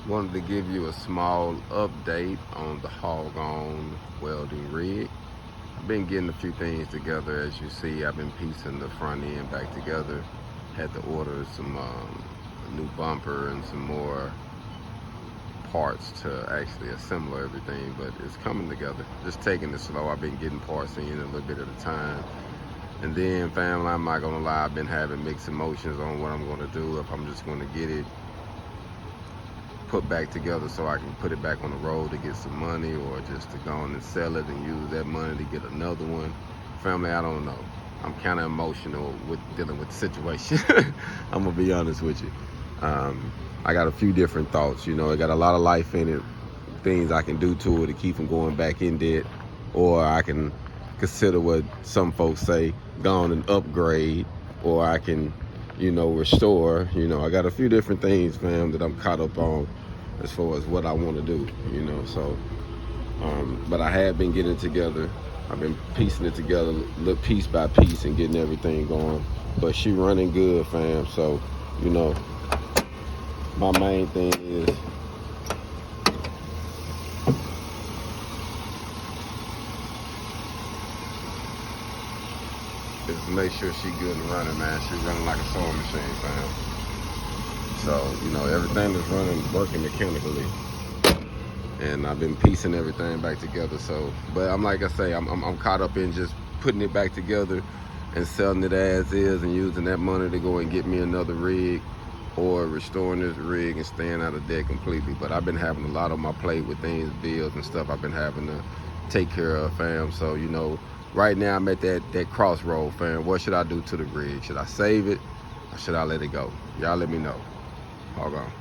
Wanted to give you a small update on the Hog On welding rig. I've been getting a few things together. As you see, I've been piecing the front end back together. Had to order some a new bumper and some more parts to actually assemble everything, but it's coming together. Just taking it slow. I've been getting parts in a little bit at a time. And then, family, I'm not gonna lie, I've been having mixed emotions on what I'm gonna do. If I'm just gonna get it put back together so I can put it back on the road to get some money, or just to go on and sell it and use that money to get another one. Family, I don't know. I'm kind of emotional with dealing with the situation. I'm gonna be honest with you. I got a few different thoughts. You know, I got a lot of life in it, things I can do to it to keep from going back in debt, or I can consider what some folks say, go on and upgrade, or I can, restore. I got a few different things, fam, that I'm caught up on as far as what I want to do, so but I have been getting it together. I've been piecing it together, look, piece by piece, and getting everything going. But she running good, fam. So, my main thing is make sure she good and running, man. She running like a sewing machine, fam. So, everything is working mechanically. And I've been piecing everything back together. So, but I'm like I say, I'm caught up in just putting it back together and selling it as is, and using that money to go and get me another rig, or restoring this rig and staying out of debt completely. But I've been having a lot on my plate with things, bills and stuff I've been having to take care of, fam. So, right now I'm at that crossroad, fam. What should I do to the rig? Should I save it, or should I let it go? Y'all let me know. Hold on.